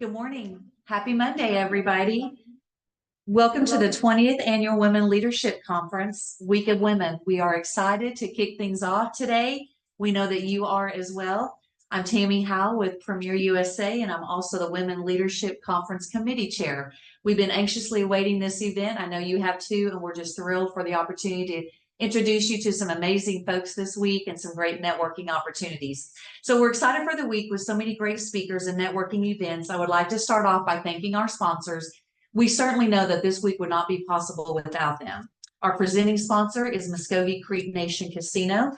Good morning. Happy Monday, everybody. Welcome to the 20th Annual Women Leadership Conference, Week of Women. We are excited to kick things off today. We know that you are as well. I'm Tammy Howe with Premier USA, and I'm also the Women Leadership Conference Committee Chair. We've been anxiously awaiting this event. I know you have too, and we're just thrilled for the opportunity to introduce you to some amazing folks this week and some great networking opportunities. So we're excited for the week with so many great speakers and networking events. I would like to start off by thanking our sponsors. We certainly know that this week would not be possible without them. Our presenting sponsor is Muskogee Creek Nation Casino.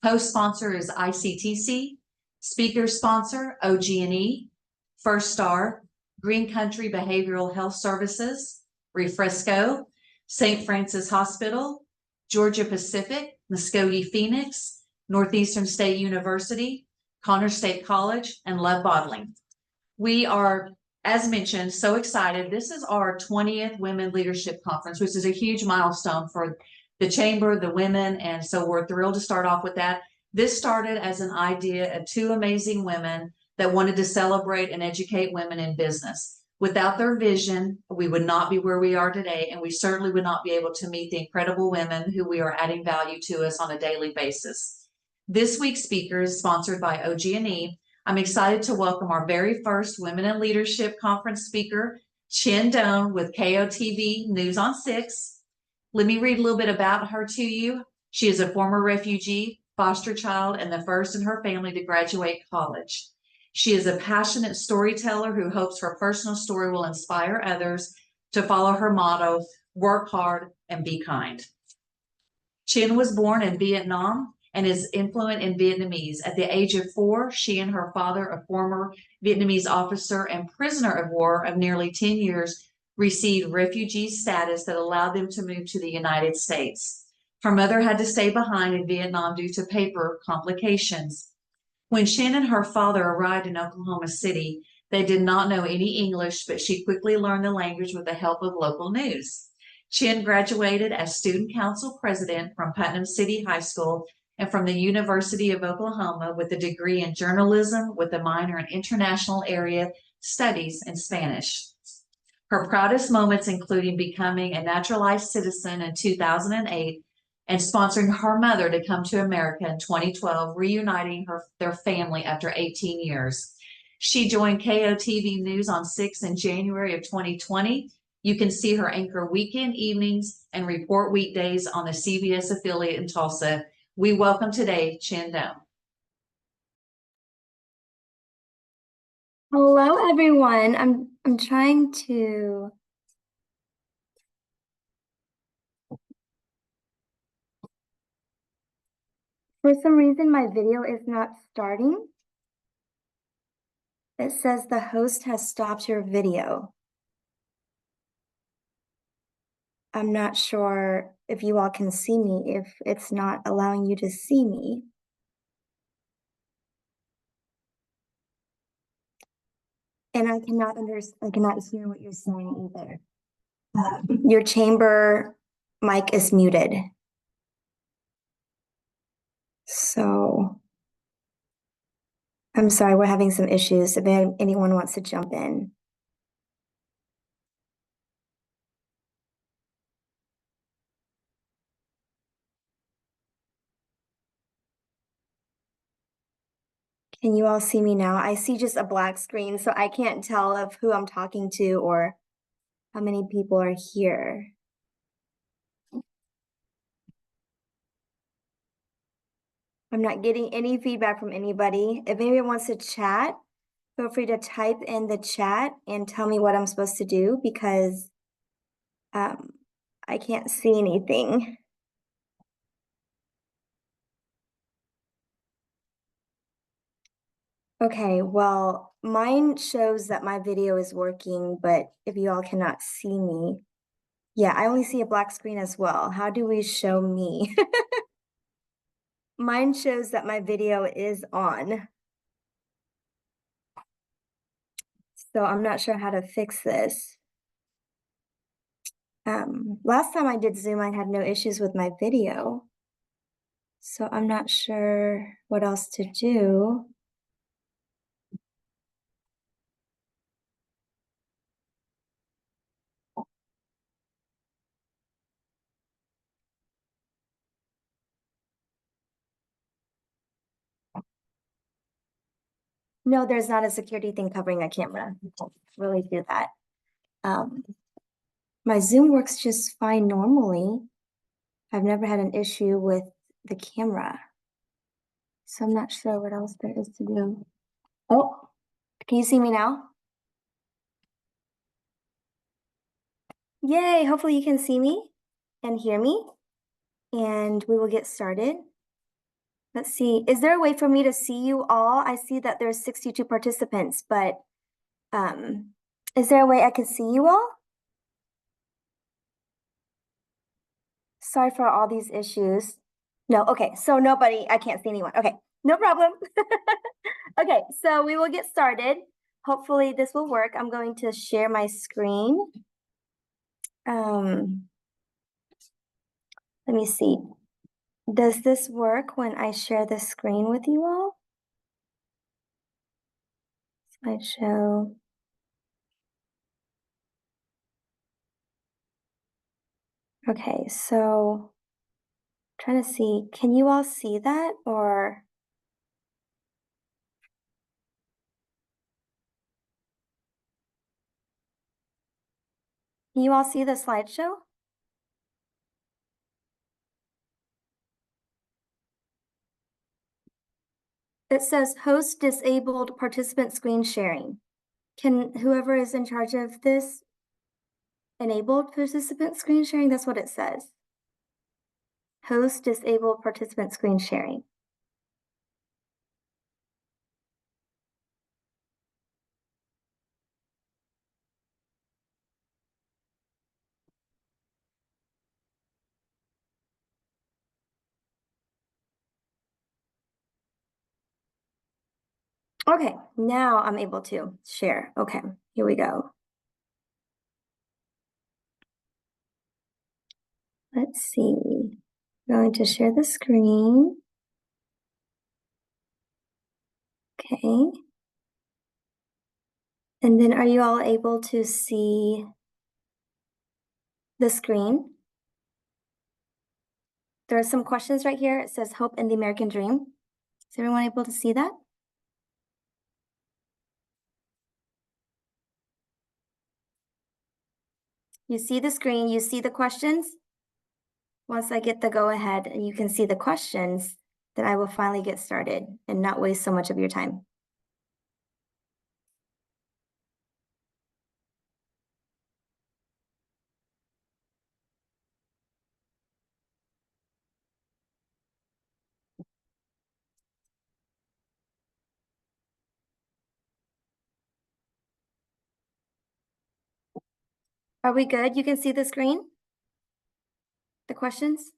Host sponsor is ICTC. Speaker sponsor, OG&E. First Star, Green Country Behavioral Health Services, Refresco, St. Francis Hospital, Georgia Pacific, Muskogee Phoenix, Northeastern State University, Connors State College, and Love Bottling. We are, as mentioned, so excited. This is our 20th Women Leadership Conference, which is a huge milestone for the Chamber, the women, and so we're thrilled to start off with that. This started as an idea of two amazing women that wanted to celebrate and educate women in business. Without their vision, we would not be where we are today, and we certainly would not be able to meet the incredible women who we are adding value to us on a daily basis. This week's speaker is sponsored by OG&E. I'm excited to welcome our very first Women in Leadership Conference speaker, Chinh Doan with KOTV News on 6. Let me read a little bit about her to you. She is a former refugee, foster child, and the first in her family to graduate college. She is a passionate storyteller who hopes her personal story will inspire others to follow her motto, work hard and be kind. Chinh was born in Vietnam and is fluent in Vietnamese. At the age of 4, she and her father, a former Vietnamese officer and prisoner of war of nearly 10 years, received refugee status that allowed them to move to the United States. Her mother had to stay behind in Vietnam due to paper complications. When Chinh and her father arrived in Oklahoma City, they did not know any English, but she quickly learned the language with the help of local news. Chinh graduated as student council president from Putnam City High School and from the University of Oklahoma with a degree in journalism with a minor in international area studies in Spanish. Her proudest moments including becoming a naturalized citizen in 2008 and sponsoring her mother to come to America in 2012, reuniting their family after 18 years. She joined KOTV News on 6 in January of 2020. You can see her anchor weekend evenings and report weekdays on the CBS affiliate in Tulsa. We welcome today Chinh Doan. Hello, everyone. I'm trying to. For some reason, my video is not starting. It says the host has stopped your video. I'm not sure if you all can see me, if it's not allowing you to see me. And I cannot hear what you're saying either. Your chamber mic is muted. So I'm sorry, we're having some issues. If anyone wants to jump in. Can you all see me now? I see just a black screen, so I can't tell of who I'm talking to or how many people are here. I'm not getting any feedback from anybody. If anyone wants to chat, feel free to type in the chat and tell me what I'm supposed to do because I can't see anything. Okay, well, mine shows that my video is working, but if you all cannot see me, yeah, I only see a black screen as well. How do we show me? Mine shows that my video is on. So I'm not sure how to fix this. Last time I did Zoom, I had no issues with my video. So I'm not sure what else to do. No, there's not a security thing covering a camera. You can't really do that. My Zoom works just fine normally. I've never had an issue with the camera. So I'm not sure what else there is to do. Oh, can you see me now? Yay, hopefully you can see me and hear me. And we will get started. Let's see, is there a way for me to see you all? I see that there's 62 participants, but is there a way I can see you all? Sorry for all these issues. No, okay, so nobody, I can't see anyone. Okay, no problem. Okay, so we will get started. Hopefully this will work. I'm going to share my screen. Let me see. Does this work when I share the screen with you all? Slideshow. Okay, so trying to see, can you all see that or? Can you all see the slideshow? It says host disabled participant screen sharing. Can whoever is in charge of this enabled participant screen sharing? That's what it says. Host disabled participant screen sharing. Okay, now I'm able to share. Okay, here we go. Let's see. I'm going to share the screen. Okay. And then are you all able to see the screen? There are some questions right here. It says hope in the American dream. Is everyone able to see that? You see the screen, you see the questions? Once I get the go ahead and you can see the questions, then I will finally get started and not waste so much of your time. Are we good? You can see the screen? The questions?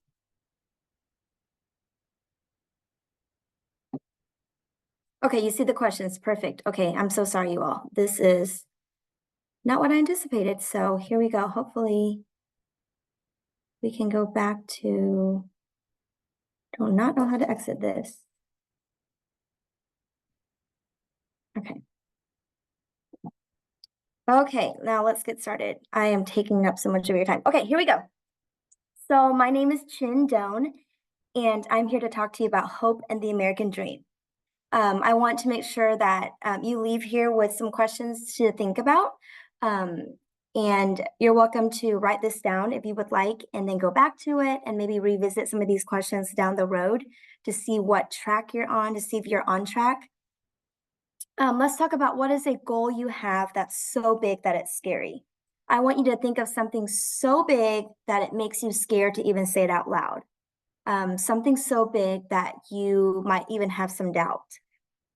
Okay, you see the questions. Perfect. Okay, I'm so sorry, you all. This is not what I anticipated. So here we go. Hopefully we can go back to, do not know how to exit this. Okay. Okay, now let's get started. I am taking up so much of your time. Okay, here we go. So my name is Chinh, and I'm here to talk to you about hope and the American dream. I want to make sure that you leave here with some questions to think about. And you're welcome to write this down if you would like, and then go back to it and maybe revisit some of these questions down the road to see what track you're on, to see if you're on track. Let's talk about what is a goal you have that's so big that it's scary. I want you to think of something so big that it makes you scared to even say it out loud. Something so big that you might even have some doubt,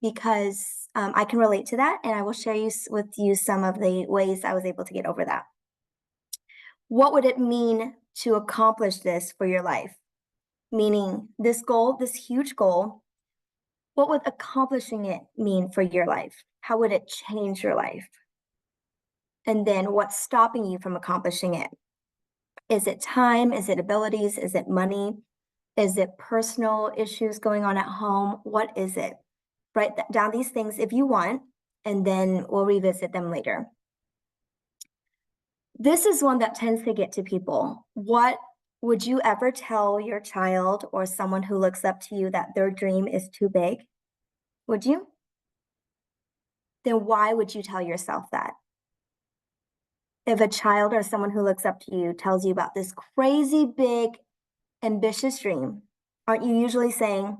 because I can relate to that, and I will share with you some of the ways I was able to get over that. What would it mean to accomplish this for your life? Meaning this goal, this huge goal, what would accomplishing it mean for your life? How would it change your life? And then what's stopping you from accomplishing it? Is it time? Is it abilities? Is it money? Is it personal issues going on at home? What is it? Write down these things if you want, and then we'll revisit them later. This is one that tends to get to people. What would you ever tell your child or someone who looks up to you that their dream is too big? Would you? then why would you tell yourself that? If a child or someone who looks up to you tells you about this crazy big, ambitious dream, aren't you usually saying,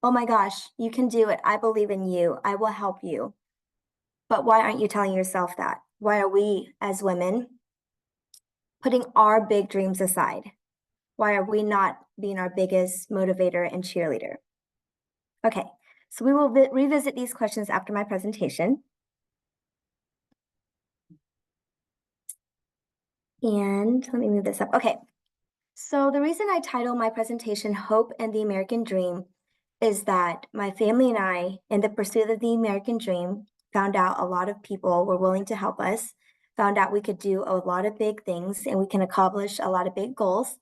oh my gosh, you can do it. I believe in you. I will help you. But why aren't you telling yourself that? Why are we as women putting our big dreams aside? Why are we not being our biggest motivator and cheerleader? Okay, so we will revisit these questions after my presentation. And let me move this up. Okay, so the reason I title my presentation Hope and the American Dream is that my family and I, in the pursuit of the American Dream, found out a lot of people were willing to help us, found out we could do a lot of big things and we can accomplish a lot of big goals.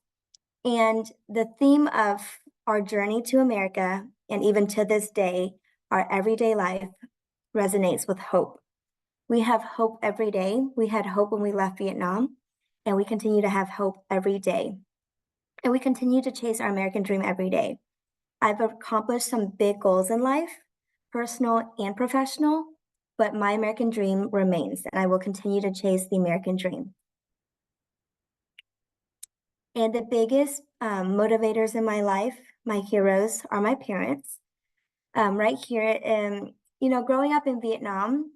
And the theme of our journey to America, and even to this day, our everyday life resonates with hope. We have hope every day. We had hope when we left Vietnam, and we continue to have hope every day. And we continue to chase our American dream every day. I've accomplished some big goals in life, personal and professional, but my American dream remains, and I will continue to chase the American dream. And the biggest motivators in my life, my heroes, are my parents. Right here, growing up in Vietnam,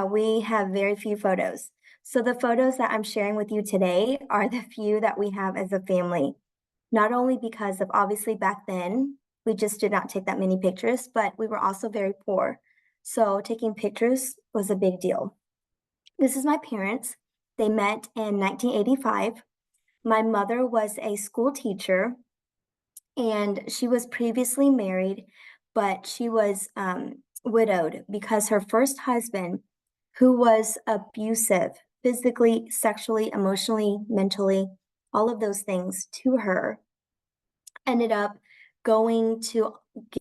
we have very few photos. So the photos that I'm sharing with you today are the few that we have as a family. Not only because of obviously back then, we just did not take that many pictures, but we were also very poor. So taking pictures was a big deal. This is my parents. They met in 1985. My mother was a school teacher and she was previously married, but she was widowed because her first husband, who was abusive, physically, sexually, emotionally, mentally, all of those things to her, ended up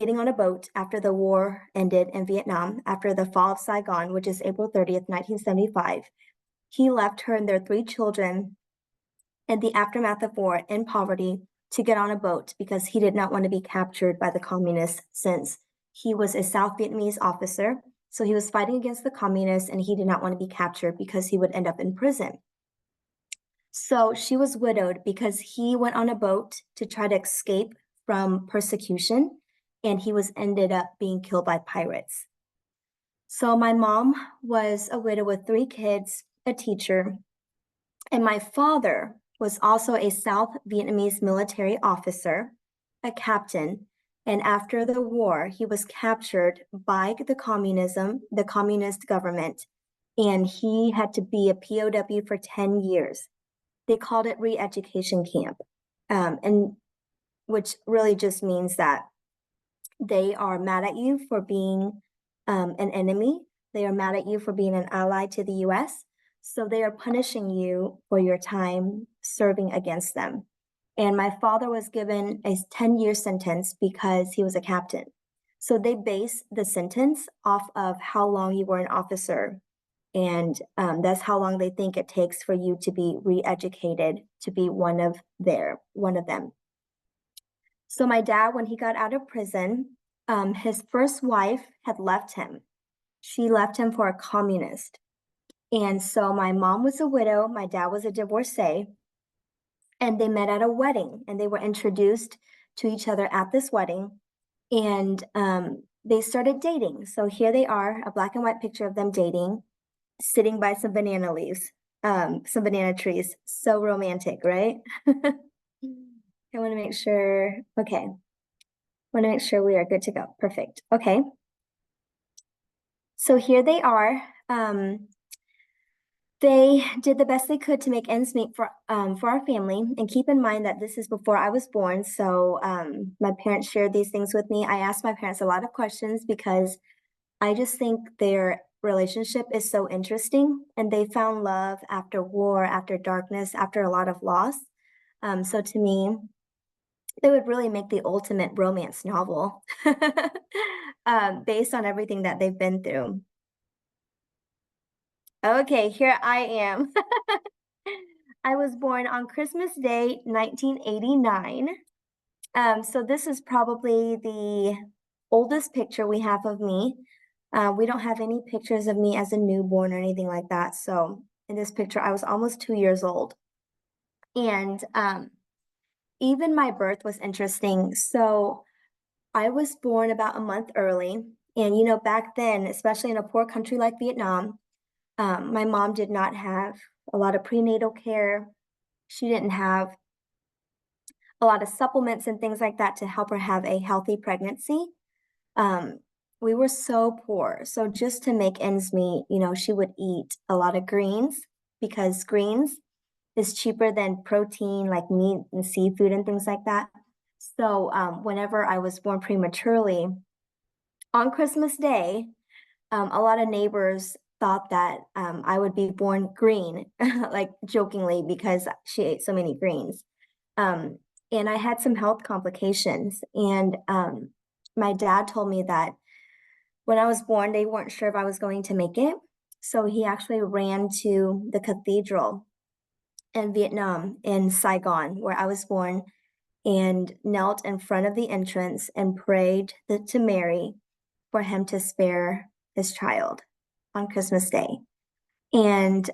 getting on a boat after the war ended in Vietnam, after the fall of Saigon, which is April 30th, 1975. He left her and their 3 children in the aftermath of war in poverty to get on a boat because he did not want to be captured by the communists, since he was a South Vietnamese officer. So he was fighting against the communists and he did not want to be captured because he would end up in prison. So she was widowed because he went on a boat to try to escape from persecution, and he ended up being killed by pirates. So my mom was a widow with 3 kids, a teacher, and my father was also a South Vietnamese military officer, a captain, and after the war, he was captured by the communist government, and he had to be a POW for 10 years. They called it re-education camp, and which really just means that they are mad at you for being an enemy. They are mad at you for being an ally to the US. So they are punishing you for your time serving against them. And my father was given a 10-year sentence because he was a captain. So they base the sentence off of how long you were an officer. And that's how long they think it takes for you to be re-educated to be one of them. So my dad, when he got out of prison, his first wife had left him. She left him for a communist. And so my mom was a widow, my dad was a divorcee, and they met at a wedding and they were introduced to each other at this wedding, and they started dating. So here they are, a black and white picture of them dating, sitting by some banana leaves, some banana trees. So romantic, right? I want to make sure, okay. Want to make sure we are good to go. Perfect. Okay. So here they are. They did the best they could to make ends meet for our family. And keep in mind that this is before I was born. So my parents shared these things with me. I asked my parents a lot of questions because I just think their relationship is so interesting. And they found love after war, after darkness, after a lot of loss. So to me, it would really make the ultimate romance novel based on everything that they've been through. Okay, here I am. I was born on Christmas Day, 1989. So this is probably the oldest picture we have of me. We don't have any pictures of me as a newborn or anything like that. So in this picture, I was almost 2 years old. And even my birth was interesting. So I was born about a month early. And, you know, back then, especially in a poor country like Vietnam, my mom did not have a lot of prenatal care. She didn't have a lot of supplements and things like that to help her have a healthy pregnancy. Um, we were so poor. So just to make ends meet, you know, she would eat a lot of greens because greens is cheaper than protein like meat and seafood and things like that. So whenever I was born prematurely, on Christmas Day, a lot of neighbors thought that I would be born green, like jokingly, because she ate so many greens. Um, and I had some health complications. And my dad told me that when I was born, they weren't sure if I was going to make it. So he actually ran to the cathedral in Vietnam, in Saigon, where I was born, and knelt in front of the entrance and prayed to Mary for him to spare his child on Christmas Day. And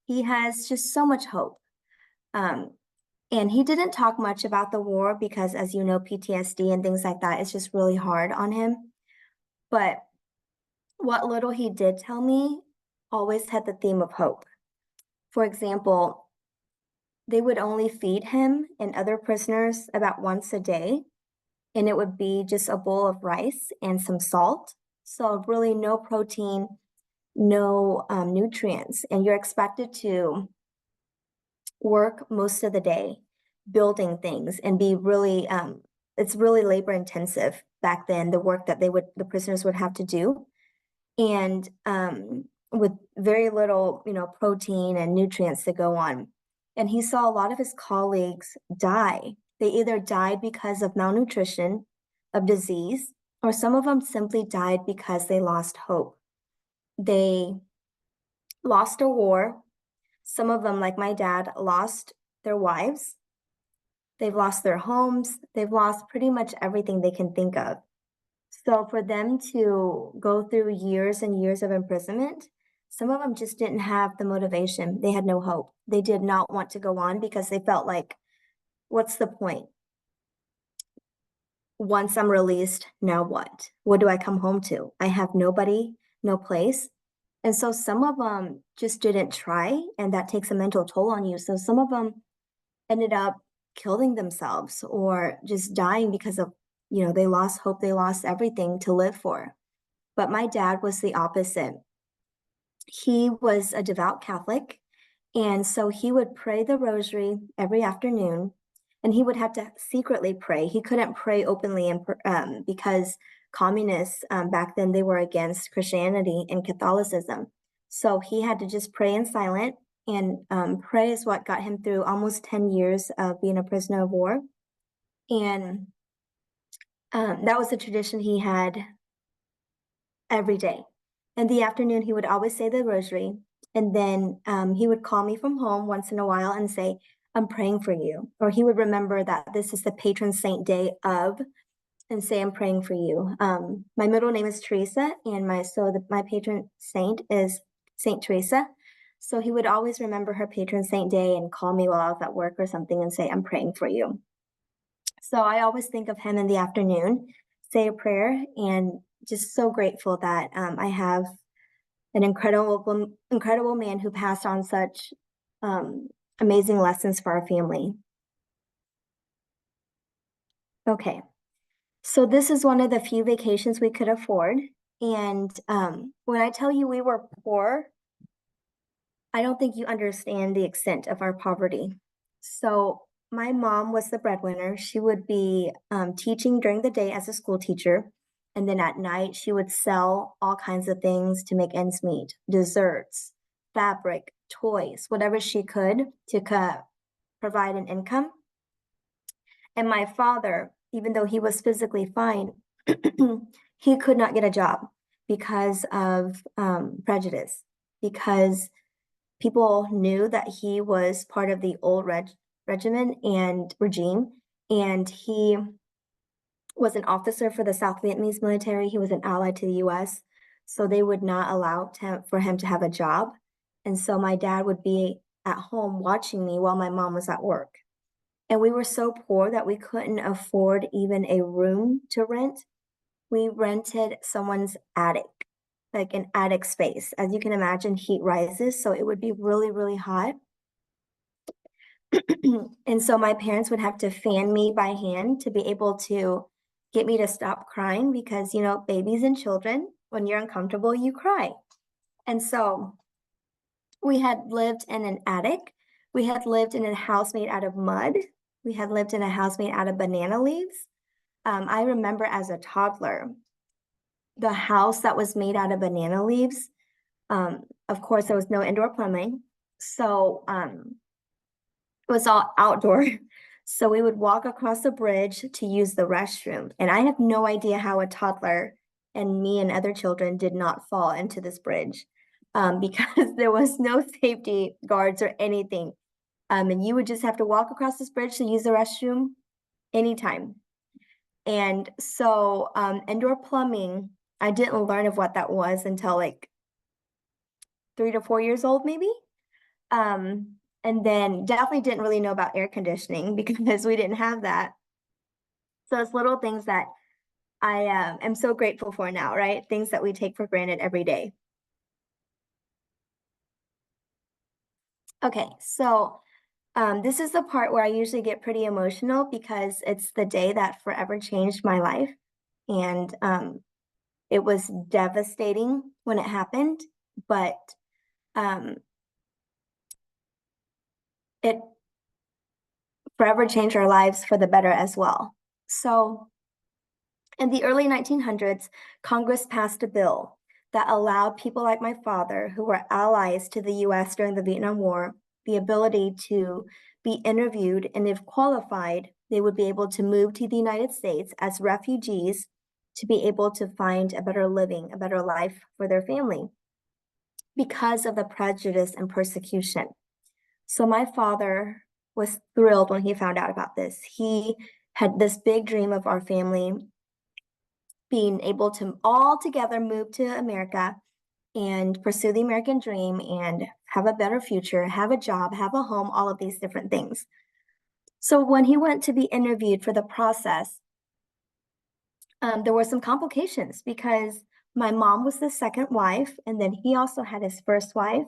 he has just so much hope. And he didn't talk much about the war because, as you know, PTSD and things like that is just really hard on him. But what little he did tell me always had the theme of hope. For example, they would only feed him and other prisoners about once a day, and it would be just a bowl of rice and some salt. So really no protein, no nutrients, and you're expected to work most of the day building things and be really, it's really labor intensive back then, the work that the prisoners would have to do. And with very little, you know, protein and nutrients to go on. And he saw a lot of his colleagues die. They either died because of malnutrition, of disease, or some of them simply died because they lost hope. They lost a war. Some of them, like my dad, lost their wives. They've lost their homes. They've lost pretty much everything they can think of. So for them to go through years and years of imprisonment, some of them just didn't have the motivation. They had no hope. They did not want to go on because they felt like, what's the point? Once I'm released, now what? What do I come home to? I have nobody, no place. And so some of them just didn't try, and that takes a mental toll on you. So some of them ended up killing themselves or just dying because of, you know, they lost hope, they lost everything to live for. But my dad was the opposite. He was a devout Catholic, and so he would pray the rosary every afternoon, and he would have to secretly pray. He couldn't pray openly because communists back then, they were against Christianity and Catholicism. So he had to just pray in silent, and pray is what got him through almost 10 years of being a prisoner of war. And that was a tradition he had every day. In the afternoon, he would always say the rosary, and then he would call me from home once in a while and say, I'm praying for you. Or he would remember that this is the patron saint day of, and say, I'm praying for you. My middle name is Teresa, and my patron saint is Saint Teresa. So he would always remember her patron saint day and call me while I was at work or something and say, I'm praying for you. So I always think of him in the afternoon, say a prayer, and just so grateful that I have an incredible man who passed on such amazing lessons for our family. Okay, so this is one of the few vacations we could afford. And when I tell you we were poor, I don't think you understand the extent of our poverty. So my mom was the breadwinner. She would be teaching during the day as a school teacher. And then at night, she would sell all kinds of things to make ends meet, desserts, fabric, toys, whatever she could to provide an income. And my father, even though he was physically fine, he could not get a job because of prejudice, because people knew that he was part of the old regime, and he was an officer for the South Vietnamese military. He was an ally to the US. So they would not allow for him to have a job. And so my dad would be at home watching me while my mom was at work. And we were so poor that we couldn't afford even a room to rent. We rented someone's attic, like an attic space. As you can imagine, heat rises, so it would be really, really hot. And so my parents would have to fan me by hand to be able to get me to stop crying because, you know, babies and children, when you're uncomfortable, you cry. And so we had lived in an attic. We had lived in a house made out of mud. We had lived in a house made out of banana leaves. I remember as a toddler, the house that was made out of banana leaves. Of course, there was no indoor plumbing. So it was all outdoor. So we would walk across the bridge to use the restroom. And I have no idea how a toddler and me and other children did not fall into this bridge because there was no safety guards or anything. And you would just have to walk across this bridge to use the restroom anytime. And so indoor plumbing, I didn't learn of what that was until like 3 to 4 years old, maybe. And then definitely didn't really know about air conditioning because we didn't have that. So it's little things that I am so grateful for now, right? Things that we take for granted every day. Okay, so this is the part where I usually get pretty emotional because it's the day that forever changed my life. And it was devastating when it happened, but it forever changed our lives for the better as well. So in the early 1900s, Congress passed a bill that allowed people like my father, who were allies to the US during the Vietnam War, the ability to be interviewed, and if qualified, they would be able to move to the United States as refugees to be able to find a better living, a better life for their family because of the prejudice and persecution. So my father was thrilled when he found out about this. He had this big dream of our family being able to all together move to America and pursue the American dream and have a better future, have a job, have a home, all of these different things. So when he went to be interviewed for the process, there were some complications because my mom was the second wife, and then he also had his first wife,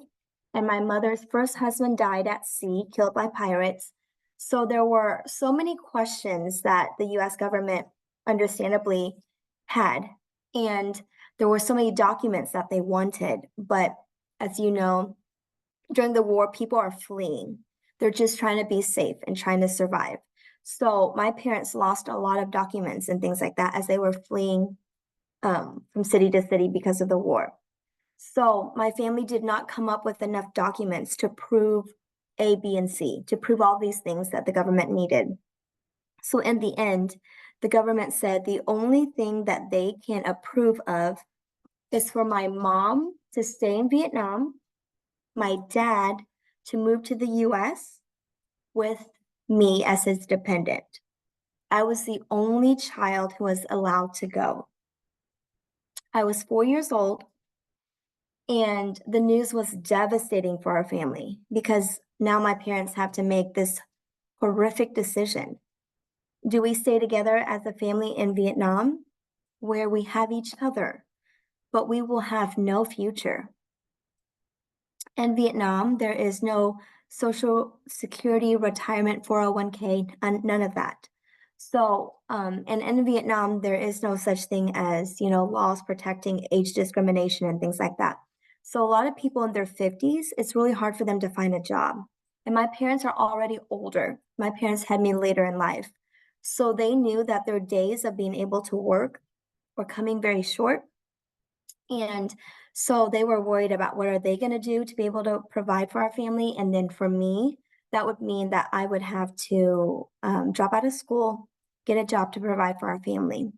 and my mother's first husband died at sea, killed by pirates. So there were so many questions that the US government understandably had, and there were so many documents that they wanted. But as you know, during the war, people are fleeing. They're just trying to be safe and trying to survive. So my parents lost a lot of documents and things like that as they were fleeing from city to city because of the war. So my family did not come up with enough documents to prove A, B, and C, to prove all these things that the government needed. So in the end, the government said the only thing that they can approve of is for my mom to stay in Vietnam, my dad to move to the US with me as his dependent. I was the only child who was allowed to go. I was 4 years old, and the news was devastating for our family because now my parents have to make this horrific decision. Do we stay together as a family in Vietnam, where we have each other, but we will have no future? In Vietnam, there is no social security, retirement, 401k, none of that. So, and in Vietnam, there is no such thing as, you know, laws protecting age discrimination and things like that. So a lot of people in their 50s, it's really hard for them to find a job. And my parents are already older. My parents had me later in life. So they knew that their days of being able to work were coming very short. And so they were worried about what are they going to do to be able to provide for our family. And then for me, that would mean that I would have to drop out of school, get a job to provide for our family.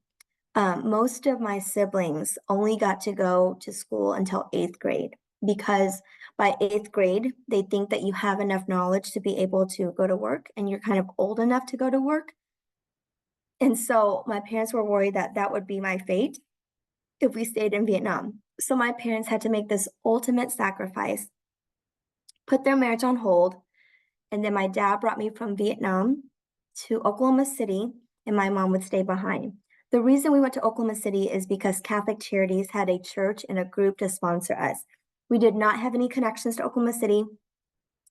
Most of my siblings only got to go to school until 8th grade because by 8th grade, they think that you have enough knowledge to be able to go to work and you're kind of old enough to go to work. And so my parents were worried that that would be my fate if we stayed in Vietnam. So my parents had to make this ultimate sacrifice, put their marriage on hold, and then my dad brought me from Vietnam to Oklahoma City, and my mom would stay behind. The reason we went to Oklahoma City is because Catholic Charities had a church and a group to sponsor us. We did not have any connections to Oklahoma City.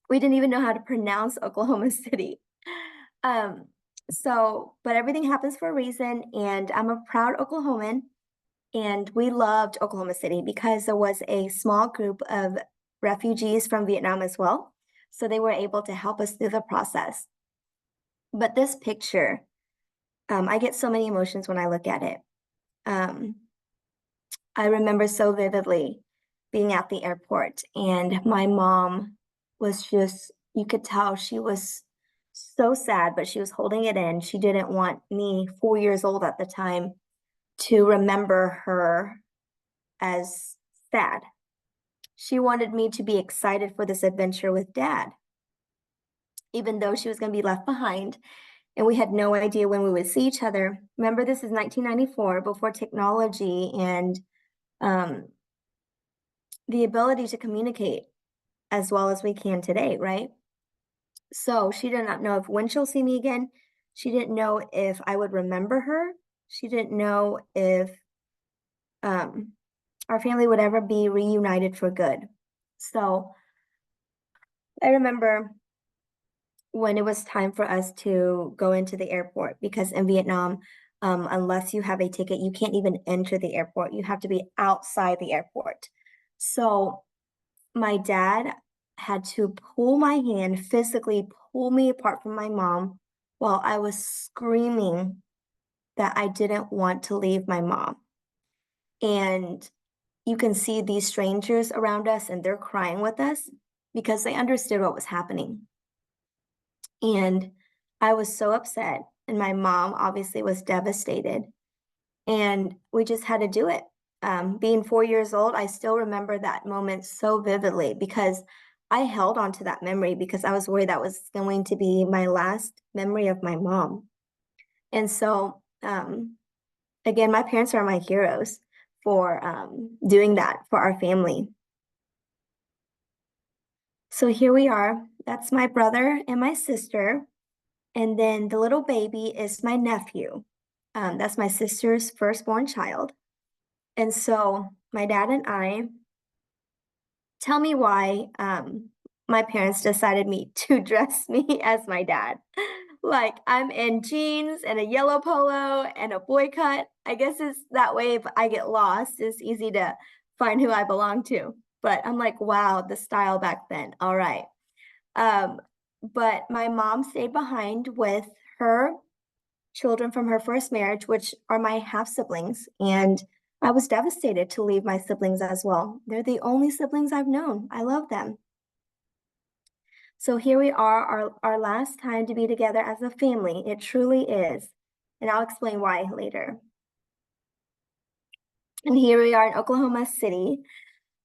We didn't even know how to pronounce Oklahoma City. But everything happens for a reason, and I'm a proud Oklahoman. And we loved Oklahoma City because there was a small group of refugees from Vietnam as well. So they were able to help us through the process. But this picture, I get so many emotions when I look at it. I remember so vividly being at the airport, and my mom was just, you could tell she was so sad, but she was holding it in. She didn't want me, 4 years old at the time, to remember her as sad. She wanted me to be excited for this adventure with Dad, even though she was going to be left behind and we had no idea when we would see each other. Remember, this is 1994, before technology and the ability to communicate as well as we can today, right? So she did not know if when she'll see me again. She didn't know if I would remember her. She didn't know if our family would ever be reunited for good. So I remember when it was time for us to go into the airport, because in Vietnam, unless you have a ticket, you can't even enter the airport. You have to be outside the airport. So my dad had to pull my hand, physically pull me apart from my mom while I was screaming that I didn't want to leave my mom. And you can see these strangers around us and they're crying with us because they understood what was happening. And I was so upset. And my mom obviously was devastated. And we just had to do it. Being 4 years old, I still remember that moment so vividly because I held on to that memory because I was worried that was going to be my last memory of my mom. And so, again, my parents are my heroes for doing that for our family. So here we are. That's my brother and my sister. And then the little baby is my nephew. That's my sister's firstborn child. And so my dad and I, tell me why my parents decided to dress me as my dad. Like I'm in jeans and a yellow polo and a boy cut. I guess it's that way if I get lost, it's easy to find who I belong to. But I'm like, wow, the style back then. All right. But my mom stayed behind with her children from her first marriage, which are my half siblings. And I was devastated to leave my siblings as well. They're the only siblings I've known. I love them. So here we are, our last time to be together as a family. It truly is. And I'll explain why later. And here we are in Oklahoma City.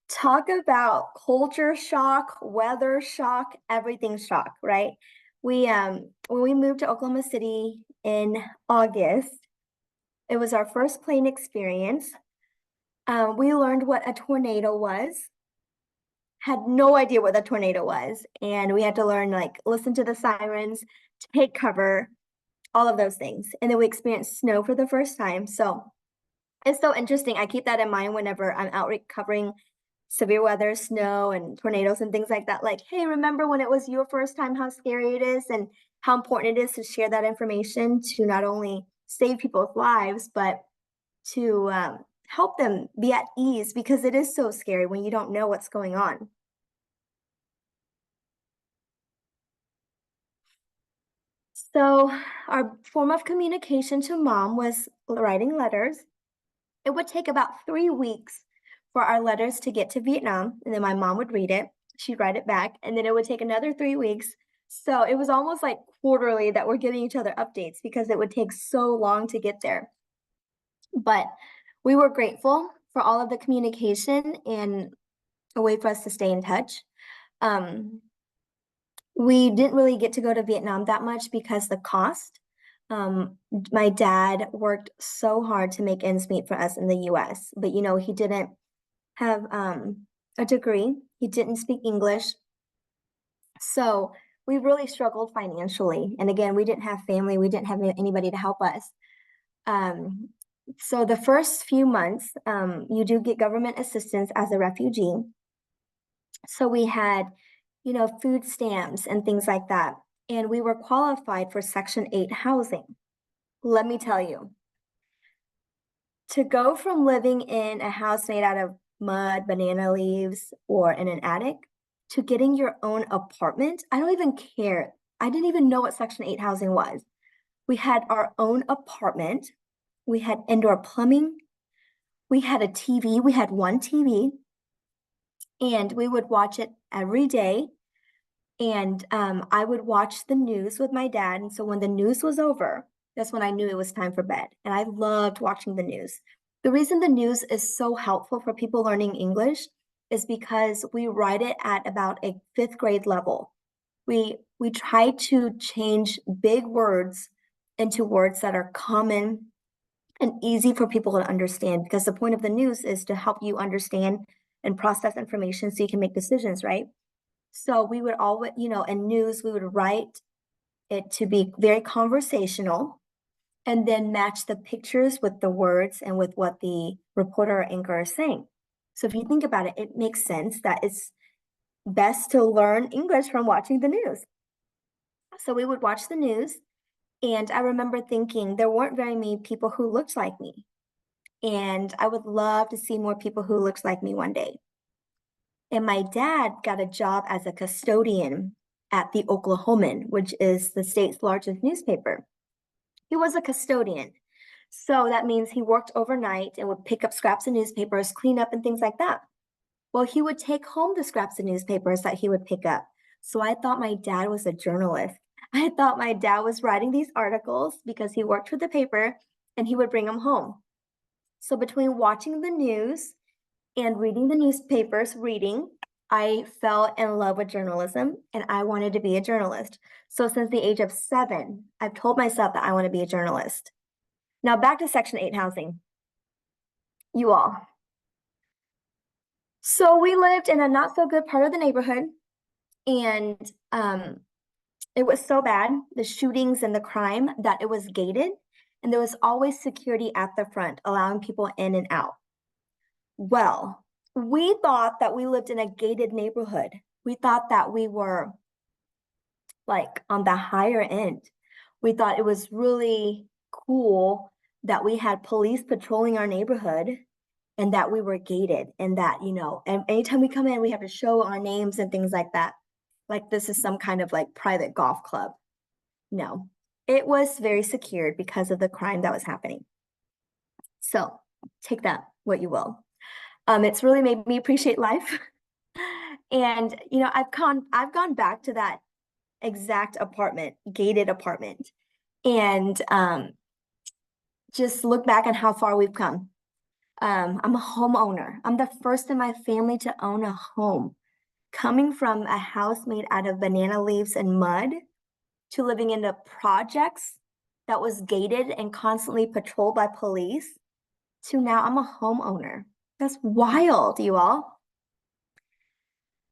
Talk about culture shock, weather shock, everything shock, right? When we moved to Oklahoma City in August, it was our first plane experience. We learned what a tornado was. Had no idea what a tornado was, and we had to learn, like, listen to the sirens, take cover, all of those things. And then we experienced snow for the first time. So it's so interesting. I keep that in mind whenever I'm out covering severe weather, snow and tornadoes and things like that. Like, hey, remember when it was your first time, how scary it is and how important it is to share that information to not only save people's lives, but to help them be at ease, because it is so scary when you don't know what's going on. So our form of communication to mom was writing letters. It would take about 3 weeks for our letters to get to Vietnam, and then my mom would read it. She'd write it back, and then it would take another 3 weeks. So it was almost like quarterly that we're giving each other updates because it would take so long to get there. But we were grateful for all of the communication and a way for us to stay in touch. We didn't really get to go to Vietnam that much because the cost My dad worked so hard to make ends meet for us in the US, but you know, he didn't have a degree. He didn't speak English. So we really struggled financially. And again, we didn't have family, we didn't have anybody to help us. Um, so the first few months, you do get government assistance as a refugee. So we had, you know, food stamps and things like that. And we were qualified for Section 8 housing. Let me tell you, to go from living in a house made out of mud, banana leaves, or in an attic to getting your own apartment, I don't even care. I didn't even know what Section 8 housing was. We had our own apartment. We had indoor plumbing. We had a TV. We had one TV. And we would watch it every day. And I would watch the news with my dad. And so when the news was over, that's when I knew it was time for bed. And I loved watching the news. The reason the news is so helpful for people learning English is because we write it at about a 5th grade level. We try to change big words into words that are common and easy for people to understand, because the point of the news is to help you understand and process information so you can make decisions, right? So we would always, you know, in news, we would write it to be very conversational and then match the pictures with the words and with what the reporter or anchor is saying. So if you think about it, it makes sense that it's best to learn English from watching the news. So we would watch the news, and I remember thinking there weren't very many people who looked like me. And I would love to see more people who looked like me one day. And my dad got a job as a custodian at the Oklahoman, which is the state's largest newspaper. He was a custodian. So that means he worked overnight and would pick up scraps of newspapers, clean up, and things like that. Well, he would take home the scraps of newspapers that he would pick up. So I thought my dad was a journalist. I thought my dad was writing these articles because he worked for the paper and he would bring them home. So between watching the news and reading the newspapers, I fell in love with journalism and I wanted to be a journalist. So since the age of 7, I've told myself that I want to be a journalist. Now back to Section 8 housing. You all. So we lived in a not so good part of the neighborhood, and it was so bad, the shootings and the crime, that it was gated, and there was always security at the front allowing people in and out. Well, we thought that we lived in a gated neighborhood. We thought that we were like on the higher end. We thought it was really cool that we had police patrolling our neighborhood and that we were gated, and that, you know, and anytime we come in, we have to show our names and things like that. Like this is some kind of like private golf club. No, it was very secured because of the crime that was happening. So take that what you will. It's really made me appreciate life. And you know, I've gone back to that exact apartment, gated apartment, and just look back on how far we've come. I'm a homeowner. I'm the first in my family to own a home. Coming from a house made out of banana leaves and mud to living in the projects that was gated and constantly patrolled by police to now I'm a homeowner. That's wild, you all.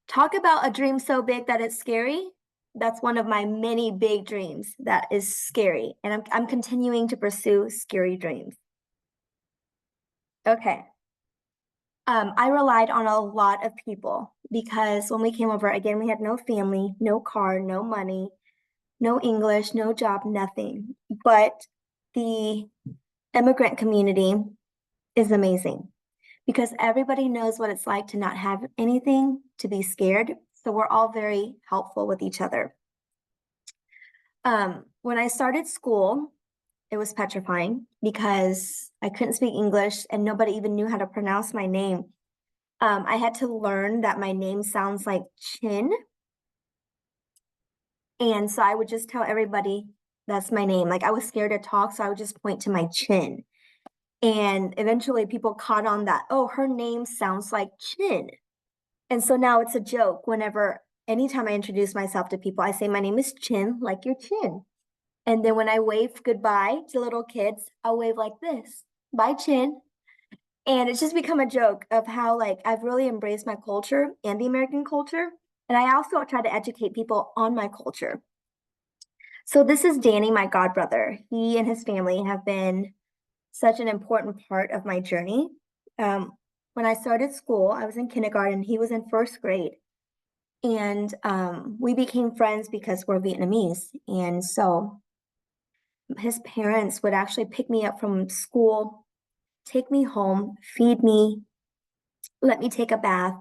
Talk about a dream so big that it's scary. That's one of my many big dreams that is scary. And I'm continuing to pursue scary dreams. Okay. I relied on a lot of people because when we came over, again, we had no family, no car, no money, no English, no job, nothing. But the immigrant community is amazing because everybody knows what it's like to not have anything, to be scared. So we're all very helpful with each other. When I started school, it was petrifying because I couldn't speak English and nobody even knew how to pronounce my name. I had to learn that my name sounds like Chin. And so I would just tell everybody that's my name. Like I was scared to talk, so I would just point to my chin. And eventually people caught on that, oh, her name sounds like Chin. And so now it's a joke anytime I introduce myself to people, I say, my name is Chin, like your chin. And then when I wave goodbye to little kids, I'll wave like this, bye, Chin. And it's just become a joke of how like I've really embraced my culture and the American culture. And I also try to educate people on my culture. So this is Danny, my godbrother. He and his family have been such an important part of my journey. When I started school, I was in kindergarten, he was in first grade. And we became friends because we're Vietnamese. And so his parents would actually pick me up from school, take me home, feed me, let me take a bath,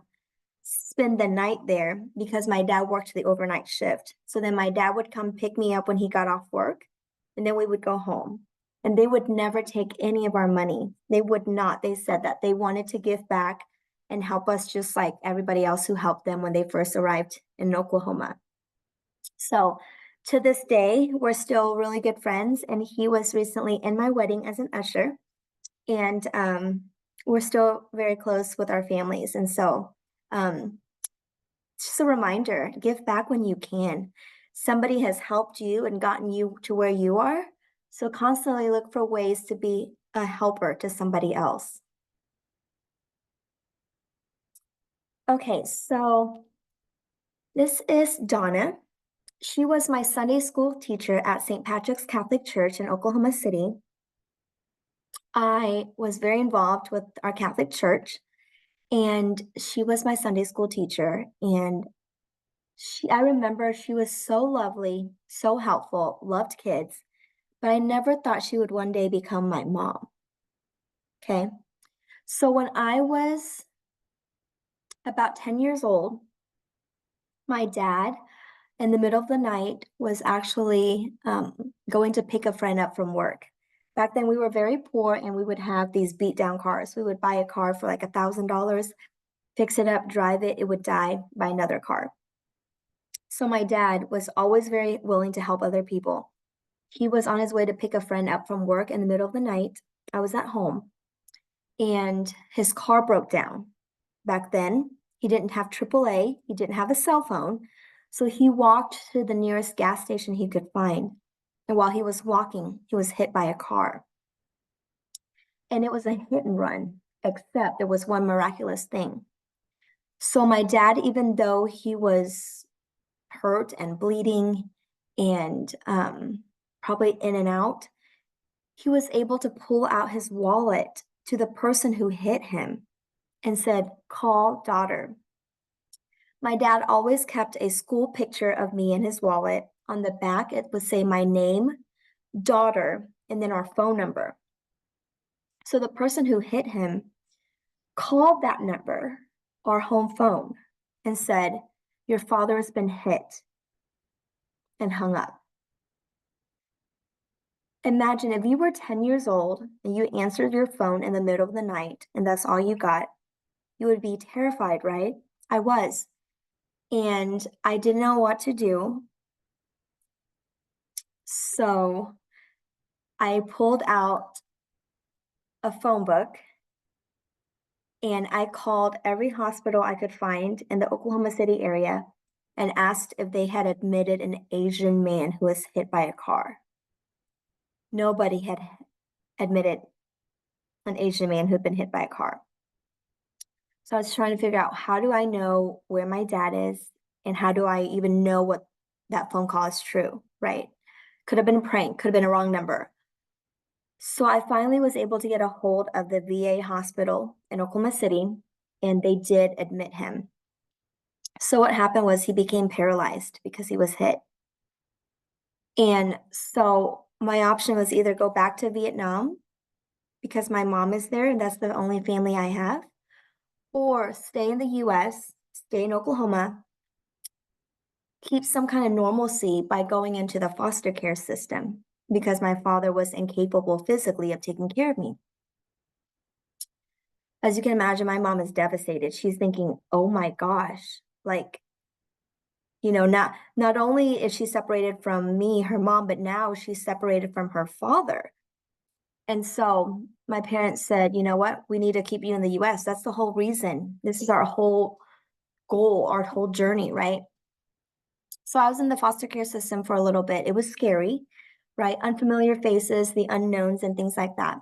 spend the night there because my dad worked the overnight shift. So then my dad would come pick me up when he got off work, and then we would go home. And they would never take any of our money. They would not. They said that they wanted to give back and help us just like everybody else who helped them when they first arrived in Oklahoma. So to this day, we're still really good friends. And he was recently in my wedding as an usher. And we're still very close with our families. And so just a reminder, give back when you can. Somebody has helped you and gotten you to where you are. So constantly look for ways to be a helper to somebody else. Okay, so this is Donna. She was my Sunday school teacher at St. Patrick's Catholic Church in Oklahoma City. I was very involved with our Catholic church, and she was my Sunday school teacher. And I remember she was so lovely, so helpful, loved kids, but I never thought she would one day become my mom. Okay. So when I was about 10 years old, my dad, in the middle of the night, was actually going to pick a friend up from work. Back then, we were very poor and we would have these beat down cars. We would buy a car for like $1,000, fix it up, drive it, it would die, buy another car. So my dad was always very willing to help other people. He was on his way to pick a friend up from work in the middle of the night. I was at home and his car broke down. Back then, he didn't have AAA, he didn't have a cell phone. So he walked to the nearest gas station he could find. And while he was walking, he was hit by a car. And it was a hit and run, except there was one miraculous thing. So my dad, even though he was hurt and bleeding and probably in and out, he was able to pull out his wallet to the person who hit him and said, "Call daughter." My dad always kept a school picture of me in his wallet. On the back, it would say my name, daughter, and then our phone number. So the person who hit him called that number, our home phone, and said, "Your father has been hit," and hung up. Imagine if you were 10 years old and you answered your phone in the middle of the night and that's all you got. You would be terrified, right? I was. And I didn't know what to do. So I pulled out a phone book and I called every hospital I could find in the Oklahoma City area and asked if they had admitted an Asian man who was hit by a car. Nobody had admitted an Asian man who'd been hit by a car. So I was trying to figure out, how do I know where my dad is and how do I even know what that phone call is true, right? Could have been a prank, could have been a wrong number. So I finally was able to get a hold of the VA hospital in Oklahoma City, and they did admit him. So what happened was he became paralyzed because he was hit. And so my option was either go back to Vietnam because my mom is there and that's the only family I have, or stay in the US, stay in Oklahoma, keep some kind of normalcy by going into the foster care system because my father was incapable physically of taking care of me. As you can imagine, my mom is devastated. She's thinking, oh my gosh, like, you know, not only is she separated from me, her mom, but now she's separated from her father. And so my parents said, you know what, we need to keep you in the US. That's the whole reason. This is our whole goal, our whole journey, right? So I was in the foster care system for a little bit. It was scary. right? Unfamiliar faces, the unknowns and things like that.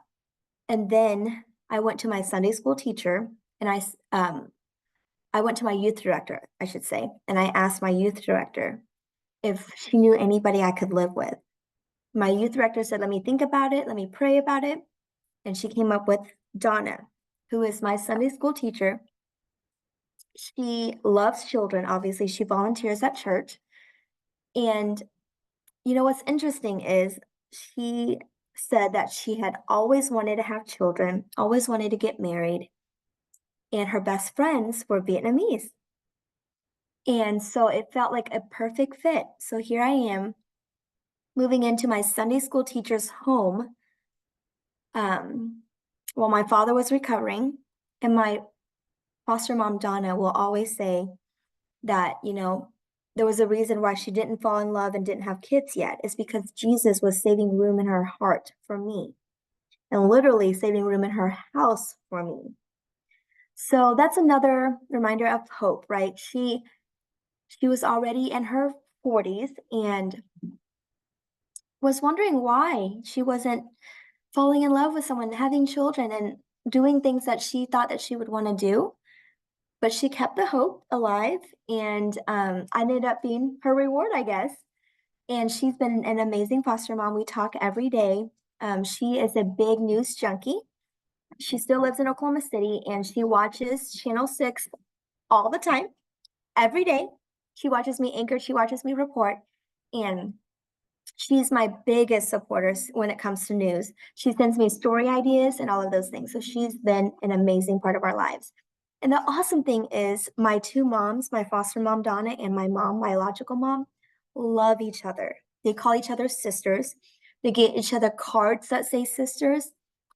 And then I went to my Sunday school teacher and I went to my youth director, I should say, and I asked my youth director if she knew anybody I could live with. My youth director said, let me think about it, let me pray about it. And she came up with Donna, who is my Sunday school teacher. She loves children, obviously. She volunteers at church. And you know what's interesting is she said that she had always wanted to have children, always wanted to get married, and her best friends were Vietnamese. And so it felt like a perfect fit. So here I am moving into my Sunday school teacher's home while my father was recovering. And my foster mom, Donna, will always say that, you know, there was a reason why she didn't fall in love and didn't have kids yet. It's because Jesus was saving room in her heart for me and literally saving room in her house for me. So that's another reminder of hope, right? She was already in her 40s and was wondering why she wasn't falling in love with someone, having children and doing things that she thought that she would want to do. But she kept the hope alive, and I ended up being her reward, I guess. And she's been an amazing foster mom. We talk every day. She is a big news junkie. She still lives in Oklahoma City, and she watches Channel 6 all the time, every day. She watches me anchor, she watches me report, and she's my biggest supporter when it comes to news. She sends me story ideas and all of those things. So she's been an amazing part of our lives. And the awesome thing is my two moms, my foster mom, Donna, and my mom, biological mom, love each other. They call each other sisters. They get each other cards that say sisters.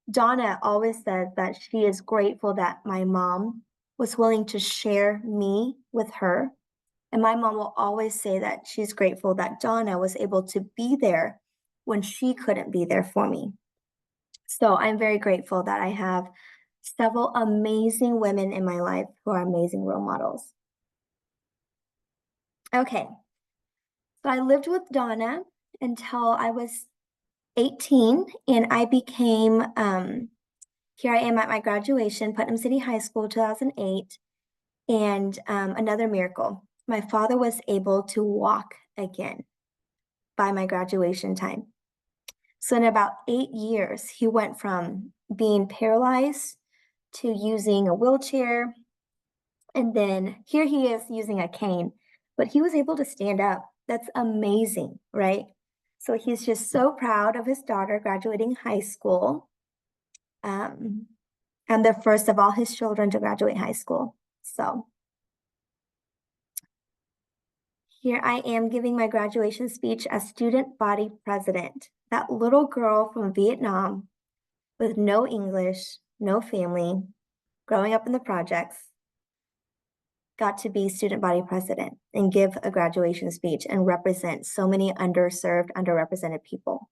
Donna always says that she is grateful that my mom was willing to share me with her. And my mom will always say that she's grateful that Donna was able to be there when she couldn't be there for me. So I'm very grateful that I have several amazing women in my life who are amazing role models. Okay, so I lived with Donna until I was 18 and I became, here I am at my graduation, Putnam City High School, 2008, and another miracle. My father was able to walk again by my graduation time. So in about 8 years, he went from being paralyzed to using a wheelchair. And then here he is using a cane, but he was able to stand up. That's amazing, right? So he's just so proud of his daughter graduating high school. And the first of all his children to graduate high school. So here I am giving my graduation speech as student body president. That little girl from Vietnam with no English, no family, growing up in the projects, got to be student body president and give a graduation speech and represent so many underserved, underrepresented people.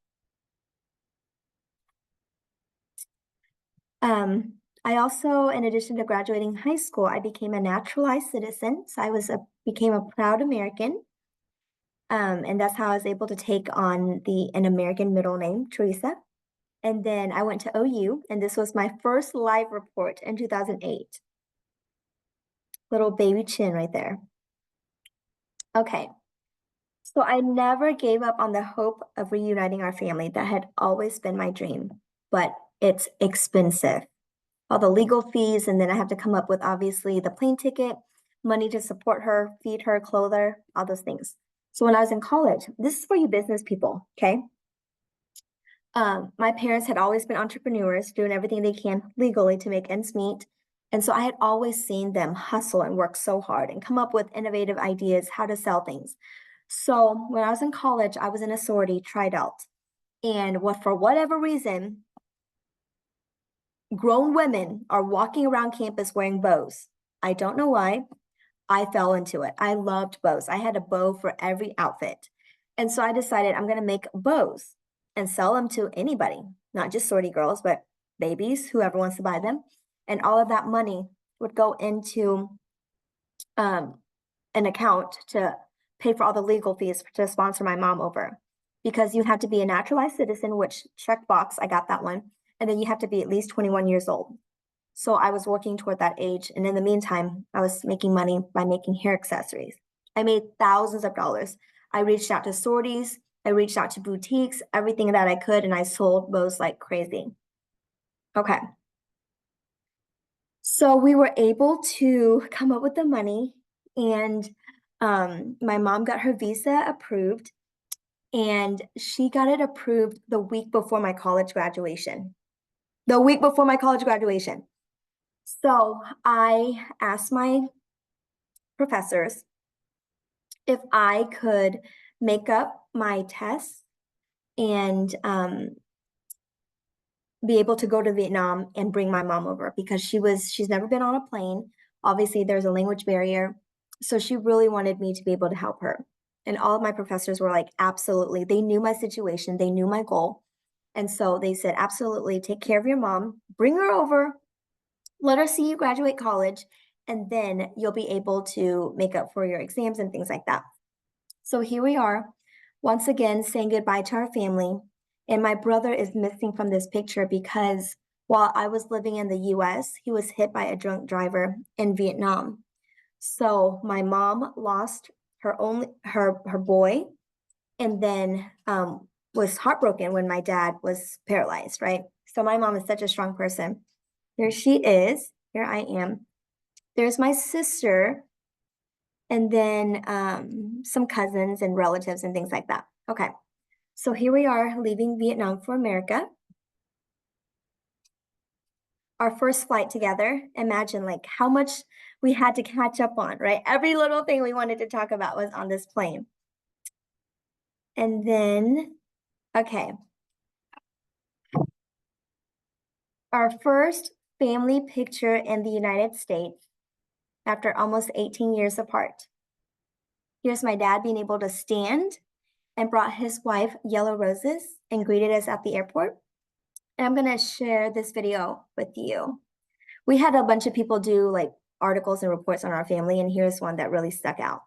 I also, in addition to graduating high school, I became a naturalized citizen. So I became a proud American. And that's how I was able to take on an American middle name, Teresa. And then I went to OU, and this was my first live report in 2008. Little baby Chin right there. Okay. So I never gave up on the hope of reuniting our family. That had always been my dream, but it's expensive. All the legal fees, and then I have to come up with obviously the plane ticket, money to support her, feed her, clothe her, all those things. So when I was in college, this is for you business people, okay? My parents had always been entrepreneurs, doing everything they can legally to make ends meet. And so I had always seen them hustle and work so hard and come up with innovative ideas how to sell things. So when I was in college, I was in a sorority, Tri Delt. And for whatever reason, grown women are walking around campus wearing bows. I don't know why. I fell into it. I loved bows. I had a bow for every outfit. And so I decided I'm going to make bows and sell them to anybody, not just sorority girls, but babies, whoever wants to buy them. And all of that money would go into an account to pay for all the legal fees to sponsor my mom over. because you have to be a naturalized citizen, which check box, I got that one. And then you have to be at least 21 years old. So I was working toward that age. And in the meantime, I was making money by making hair accessories. I made thousands of dollars. I reached out to sorties, I reached out to boutiques, everything that I could, and I sold those like crazy. Okay. So we were able to come up with the money, and my mom got her visa approved, and she got it approved the week before my college graduation. The week before my college graduation. So I asked my professors if I could make up my tests and be able to go to Vietnam and bring my mom over, because she's never been on a plane. Obviously, there's a language barrier. So she really wanted me to be able to help her. And all of my professors were like, absolutely. They knew my situation, they knew my goal. And so they said, absolutely, take care of your mom, bring her over, let her see you graduate college, and then you'll be able to make up for your exams and things like that. So here we are, once again, saying goodbye to our family. And my brother is missing from this picture because while I was living in the US, he was hit by a drunk driver in Vietnam. So my mom lost her boy, and then was heartbroken when my dad was paralyzed, right? So my mom is such a strong person. There she is. Here I am. There's my sister, and then some cousins and relatives and things like that. Okay, so here we are leaving Vietnam for America. Our first flight together. Imagine like how much we had to catch up on, right? Every little thing we wanted to talk about was on this plane. And then, okay. Our first family picture in the United States after almost 18 years apart. Here's my dad being able to stand and brought his wife yellow roses and greeted us at the airport. And I'm gonna share this video with you. We had a bunch of people do like articles and reports on our family, and here's one that really stuck out.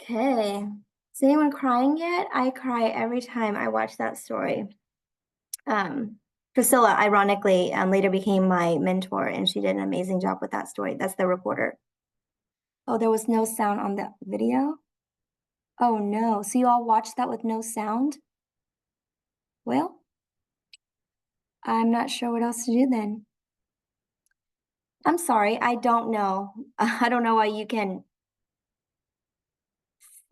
Okay. Is anyone crying yet? I cry every time I watch that story. Priscilla, ironically, later became my mentor, and she did an amazing job with that story. That's the reporter. Oh, there was no sound on the video? Oh no, so you all watched that with no sound? Well, I'm not sure what else to do then. I'm sorry, I don't know. I don't know why you can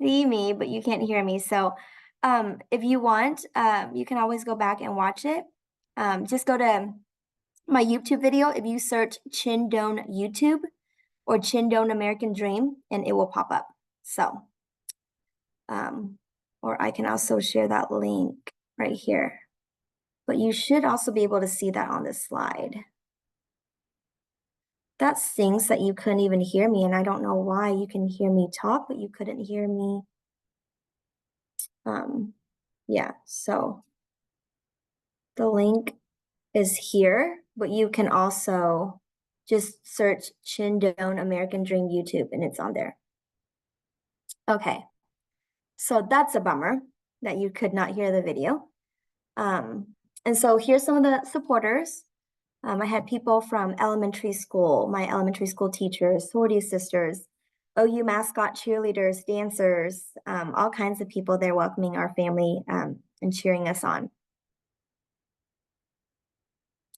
see me, but you can't hear me. So, if you want, you can always go back and watch it. Just go to my YouTube video. If you search Chinh Doan YouTube or Chinh Doan American Dream, and it will pop up. So, or I can also share that link right here. But you should also be able to see that on this slide. That stinks that you couldn't even hear me, and I don't know why you can hear me talk, but you couldn't hear me. Yeah, so the link is here, but you can also just search Chinh Doan American Dream YouTube, and it's on there. Okay, so that's a bummer that you could not hear the video. And so here's some of the supporters. I had people from elementary school, my elementary school teachers, sorority sisters, OU mascot cheerleaders, dancers, all kinds of people there welcoming our family and cheering us on.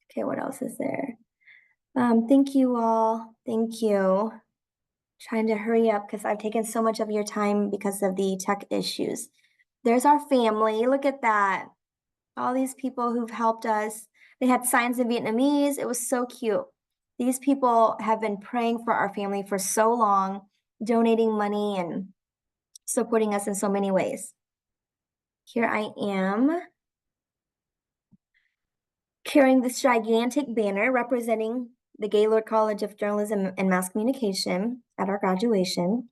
Okay, what else is there? Thank you all. Thank you. Trying to hurry up because I've taken so much of your time because of the tech issues. There's our family. Look at that. All these people who've helped us. They had signs in Vietnamese. It was so cute. These people have been praying for our family for so long, donating money and supporting us in so many ways. Here I am carrying this gigantic banner representing the Gaylord College of Journalism and Mass Communication at our graduation,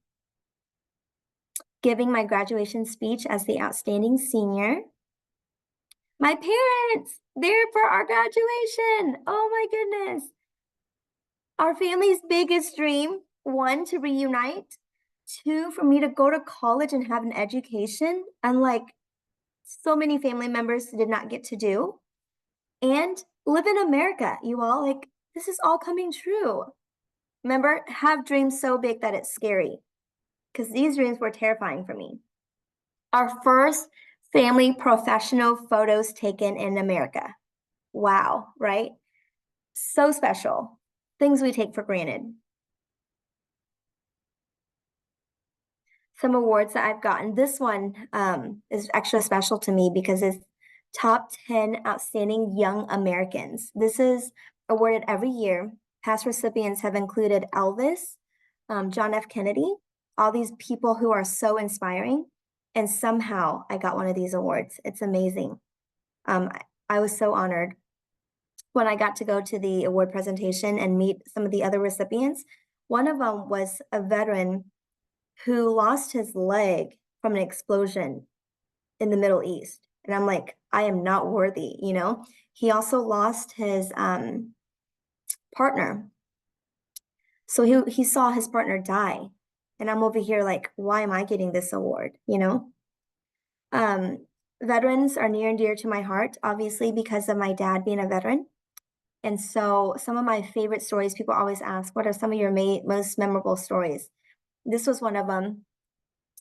giving my graduation speech as the outstanding senior. My parents, they're for our graduation. Oh my goodness. Our family's biggest dream, one, to reunite, two, for me to go to college and have an education, unlike so many family members did not get to do, and live in America, you all. Like, this is all coming true. Remember, have dreams so big that it's scary, because these dreams were terrifying for me. Our first family professional photos taken in America. Wow, right? So special. Things we take for granted. Some awards that I've gotten. This one is extra special to me because it's top 10 outstanding young Americans. This is awarded every year. Past recipients have included Elvis, John F. Kennedy, all these people who are so inspiring. And somehow I got one of these awards. It's amazing. I was so honored when I got to go to the award presentation and meet some of the other recipients. One of them was a veteran who lost his leg from an explosion in the Middle East. And I'm like, I am not worthy, you know? He also lost his partner. So he saw his partner die. And I'm over here like, why am I getting this award, you know? Veterans are near and dear to my heart, obviously, because of my dad being a veteran. And so some of my favorite stories, people always ask, what are some of your most memorable stories? This was one of them.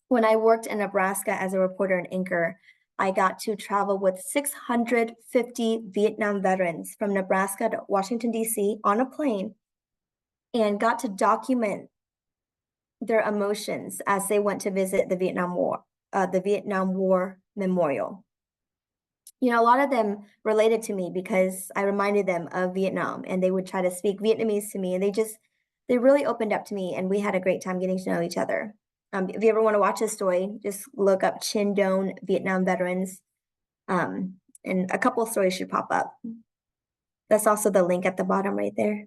When I worked in Nebraska as a reporter and anchor, I got to travel with 650 Vietnam veterans from Nebraska to Washington, D.C. on a plane and got to document their emotions as they went to visit the Vietnam War Memorial. You know, a lot of them related to me because I reminded them of Vietnam, and they would try to speak Vietnamese to me, and they really opened up to me, and we had a great time getting to know each other. If you ever want to watch this story, just look up Chinh Doan Vietnam veterans, and a couple of stories should pop up. That's also the link at the bottom right there.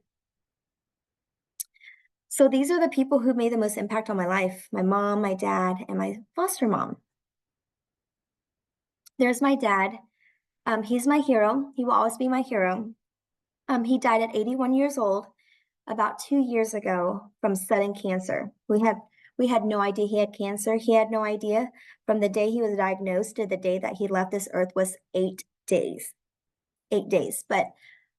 So these are the people who made the most impact on my life: my mom, my dad, and my foster mom. There's my dad. He's my hero. He will always be my hero. He died at 81 years old about 2 years ago from sudden cancer. We had no idea he had cancer. He had no idea. From the day he was diagnosed to the day that he left this earth was 8 days. 8 days. But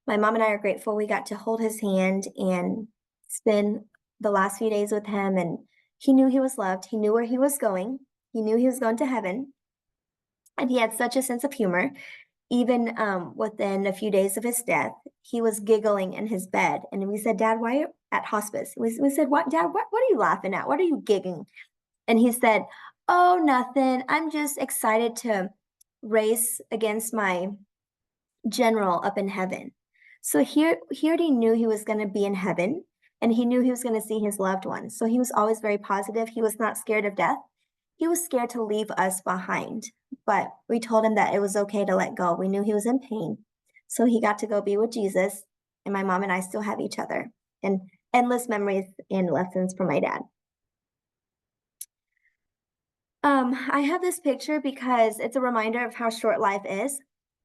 my mom and I are grateful we got to hold his hand and spend the last few days with him. And he knew he was loved. He knew where he was going. He knew he was going to heaven. And he had such a sense of humor. Even within a few days of his death, he was giggling in his bed. And we said, Dad, why are you at hospice? We said, what, Dad, what are you laughing at? What are you giggling? And he said, oh, nothing. I'm just excited to race against my general up in heaven. So he already knew he was going to be in heaven, and he knew he was going to see his loved ones. So he was always very positive. He was not scared of death. He was scared to leave us behind, but we told him that it was okay to let go. We knew he was in pain. So he got to go be with Jesus, and my mom and I still have each other, and endless memories and lessons from my dad. I have this picture because it's a reminder of how short life is.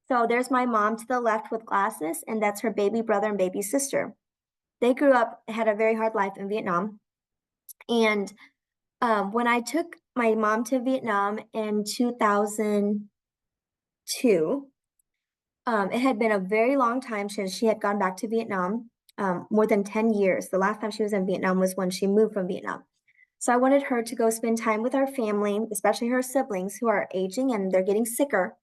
So there's my mom to the left with glasses, and that's her baby brother and baby sister. They grew up, had a very hard life in Vietnam. And when I took my mom to Vietnam in 2002, it had been a very long time since she had gone back to Vietnam, more than 10 years. The last time she was in Vietnam was when she moved from Vietnam. So I wanted her to go spend time with our family, especially her siblings who are aging and they're getting sicker.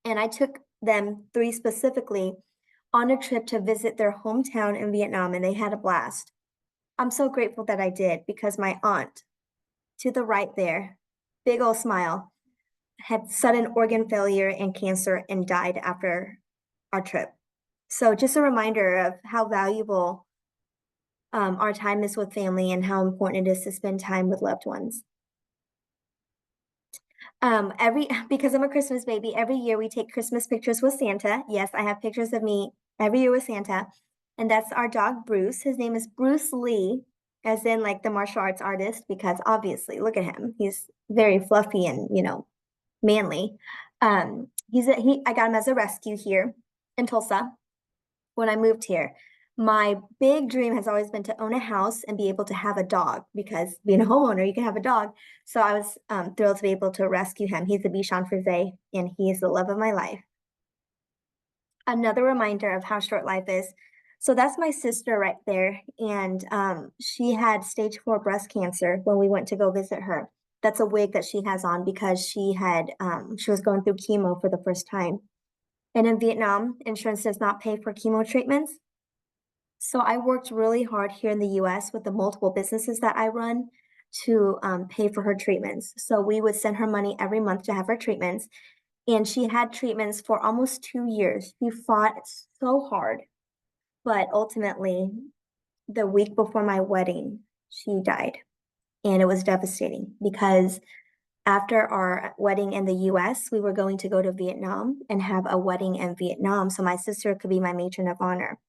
And I took them, 3 specifically, on a trip to visit their hometown in Vietnam, and they had a blast. I'm so grateful that I did, because my aunt to the right there, big old smile, had sudden organ failure and cancer and died after our trip. So just a reminder of how valuable our time is with family and how important it is to spend time with loved ones. Because I'm a Christmas baby, every year we take Christmas pictures with Santa. Yes, I have pictures of me every year with Santa. And that's our dog, Bruce. His name is Bruce Lee, as in like the martial arts artist, because obviously, look at him. He's very fluffy and, manly. I got him as a rescue here in Tulsa when I moved here. My big dream has always been to own a house and be able to have a dog, because being a homeowner, you can have a dog. So I was thrilled to be able to rescue him. He's a Bichon Frise, and he is the love of my life. Another reminder of how short life is. So that's my sister right there. And she had stage 4 breast cancer when we went to go visit her. That's a wig that she has on because she was going through chemo for the first time. And in Vietnam, insurance does not pay for chemo treatments. So I worked really hard here in the US with the multiple businesses that I run to pay for her treatments. So we would send her money every month to have her treatments. And she had treatments for almost 2 years. She fought so hard. But ultimately, the week before my wedding, she died. And it was devastating, because after our wedding in the US, we were going to go to Vietnam and have a wedding in Vietnam so my sister could be my matron of honor.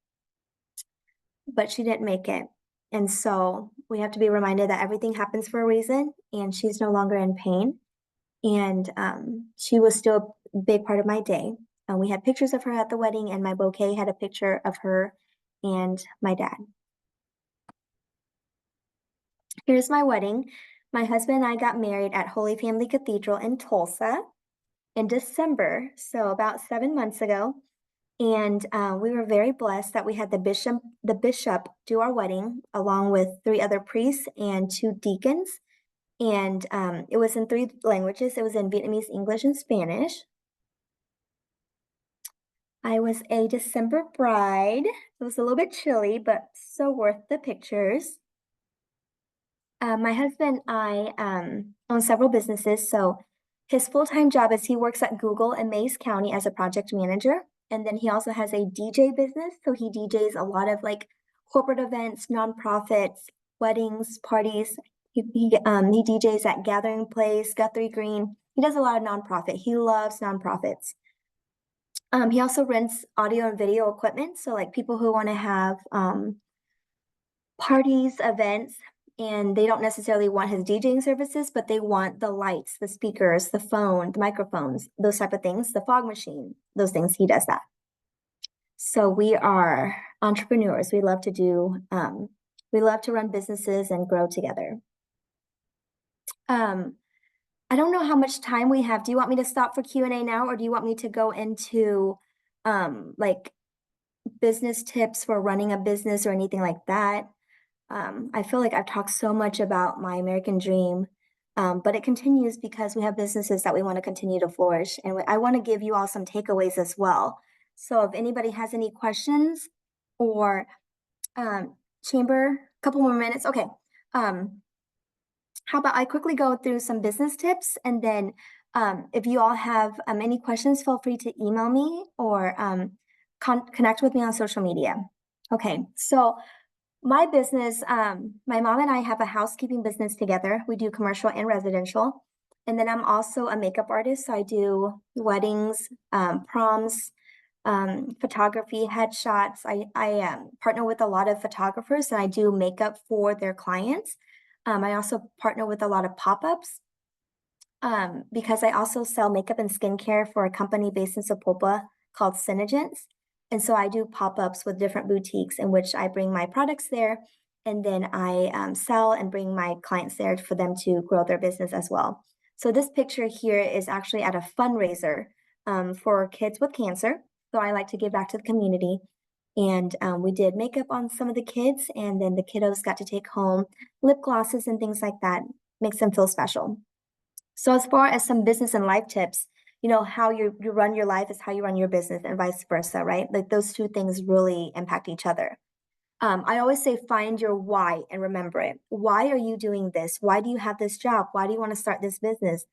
But she didn't make it. And so we have to be reminded that everything happens for a reason, and she's no longer in pain. And she was still a big part of my day. We had pictures of her at the wedding, and my bouquet had a picture of her and my dad. Here's my wedding. My husband and I got married at Holy Family Cathedral in Tulsa in December, so about 7 months ago. And we were very blessed that we had the bishop do our wedding, along with 3 other priests and 2 deacons. And it was in 3 languages. It was in Vietnamese, English, and Spanish. I was a December bride. It was a little bit chilly, but so worth the pictures. My husband and I own several businesses. So his full-time job is he works at Google in Mays County as a project manager. And then he also has a DJ business. So he DJs a lot of like corporate events, nonprofits, weddings, parties. He DJs at Gathering Place, Guthrie Green. He does a lot of nonprofit. He loves nonprofits. He also rents audio and video equipment. So like people who want to have parties, events, and they don't necessarily want his DJing services, but they want the lights, the speakers, the phone, the microphones, those type of things, the fog machine, those things, he does that. So we are entrepreneurs. We love to run businesses and grow together. I don't know how much time we have. Do you want me to stop for Q&A now, or do you want me to go into like business tips for running a business or anything like that? I feel like I've talked so much about my American dream, but it continues because we have businesses that we want to continue to flourish. And I want to give you all some takeaways as well. So if anybody has any questions or chamber, a couple more minutes. Okay. How about I quickly go through some business tips, and then if you all have any questions, feel free to email me or connect with me on social media. Okay, so my business, my mom and I have a housekeeping business together. We do commercial and residential. And then I'm also a makeup artist. So I do weddings, proms, photography, headshots. I partner with a lot of photographers, and I do makeup for their clients. I also partner with a lot of pop-ups because I also sell makeup and skincare for a company based in Sapulpa called Synergence. And so I do pop-ups with different boutiques in which I bring my products there, and then I sell and bring my clients there for them to grow their business as well. So this picture here is actually at a fundraiser for kids with cancer. So I like to give back to the community. And we did makeup on some of the kids, and then the kiddos got to take home lip glosses and things like that. Makes them feel special. So as far as some business and life tips, you know, how you run your life is how you run your business, and vice versa, right? Like those two things really impact each other. I always say find your why and remember it. Why are you doing this? Why do you have this job? Why do you want to start this business?